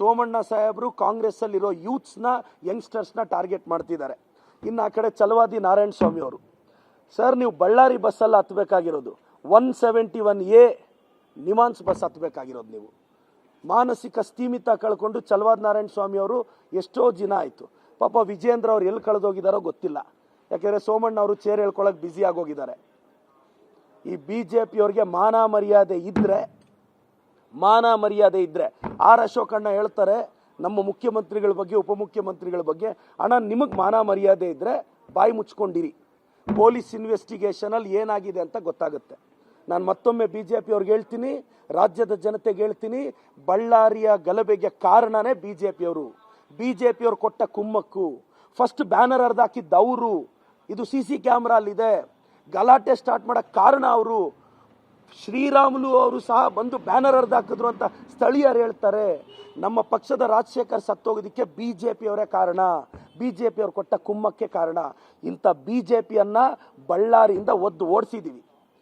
ಸೋಮಣ್ಣ ಸಾಹೇಬರು ಕಾಂಗ್ರೆಸ್ ಅಲ್ಲಿರೋ ಯೂತ್ಸ್ನ ಯಂಗ್ಸ್ಟರ್ಸ್ನ ಟಾರ್ಗೆಟ್ ಮಾಡ್ತಿದ್ದಾರೆ. ಇನ್ನು ಆ ಕಡೆ ಛಲವಾದಿ ನಾರಾಯಣ ಸ್ವಾಮಿ ಅವರು, ಸರ್ ನೀವು ಬಳ್ಳಾರಿ ಬಸ್ಸಲ್ಲಿ ಹತ್ತಬೇಕಾಗಿರೋದು 171A ನಿಮಾನ್ಸ್ ಬಸ್ ಹತ್ತಬೇಕಾಗಿರೋದು. ನೀವು ಮಾನಸಿಕ ಸ್ಥೀಮಿತ ಕಳ್ಕೊಂಡು ಛಲವಾದಿ ನಾರಾಯಣ ಸ್ವಾಮಿ ಅವರು ಎಷ್ಟೋ ದಿನ ಆಯಿತು. ಪಾಪ ವಿಜೇಂದ್ರ ಅವ್ರು ಎಲ್ಲಿ ಕಳೆದೋಗಿದಾರೋ ಗೊತ್ತಿಲ್ಲ. ಯಾಕೆಂದರೆ ಸೋಮಣ್ಣ ಅವರು ಚೇರ್ ಹೇಳ್ಕೊಳಕ್ಕೆ ಬ್ಯುಸಿ ಆಗೋಗಿದ್ದಾರೆ. ಈ BJP ಅವ್ರಿಗೆ ಮಾನ ಮರ್ಯಾದೆ ಇದ್ರೆ ಆರ್ ಅಶೋಕಣ್ಣ ಹೇಳ್ತಾರೆ ನಮ್ಮ ಮುಖ್ಯಮಂತ್ರಿಗಳ ಬಗ್ಗೆ ಉಪಮುಖ್ಯಮಂತ್ರಿಗಳ ಬಗ್ಗೆ, ಅಣ್ಣ ನಿಮಗೆ ಮಾನ ಮರ್ಯಾದೆ ಇದ್ರೆ ಬಾಯಿ ಮುಚ್ಕೊಂಡಿರಿ, ಪೊಲೀಸ್ ಇನ್ವೆಸ್ಟಿಗೇಷನ್ ಅಲ್ಲಿ ಏನಾಗಿದೆ ಅಂತ ಗೊತ್ತಾಗುತ್ತೆ. ನಾನು ಮತ್ತೊಮ್ಮೆ BJP ಅವ್ರಿಗೆ ಹೇಳ್ತೀನಿ, ರಾಜ್ಯದ ಜನತೆಗೆ ಹೇಳ್ತೀನಿ, ಬಳ್ಳಾರಿಯ ಗಲಭೆಗೆ ಕಾರಣನೇ BJP ಅವರು ಕೊಟ್ಟ ಕುಮ್ಮಕ್ಕು. ಫಸ್ಟ್ ಬ್ಯಾನರ್ ಹರಿದಾಕಿದ್ದ ಅವರು, ಇದು CC ಕ್ಯಾಮ್ರಾ ಅಲ್ಲಿದೆ. ಗಲಾಟೆ ಸ್ಟಾರ್ಟ್ ಮಾಡಕ್ಕೆ ಕಾರಣ ಅವರು. ಶ್ರೀರಾಮುಲು ಅವರು ಸಹ ಬಂದು ಬ್ಯಾನರ್ ಹರಿದಾಕಿದ್ರು ಅಂತ ಸ್ಥಳೀಯರು ಹೇಳ್ತಾರೆ. ನಮ್ಮ ಪಕ್ಷದ ರಾಜಶೇಖರ್ ಸತ್ತೋಗೋದಕ್ಕೆ BJP ಅವರೇ ಕಾರಣ, BJP ಅವರು ಕೊಟ್ಟ ಕುಮ್ಮಕ್ಕೆ ಕಾರಣ. ಇಂಥ BJP ಬಳ್ಳಾರಿಯಿಂದ ಓಡಿಸಿದೀವಿ.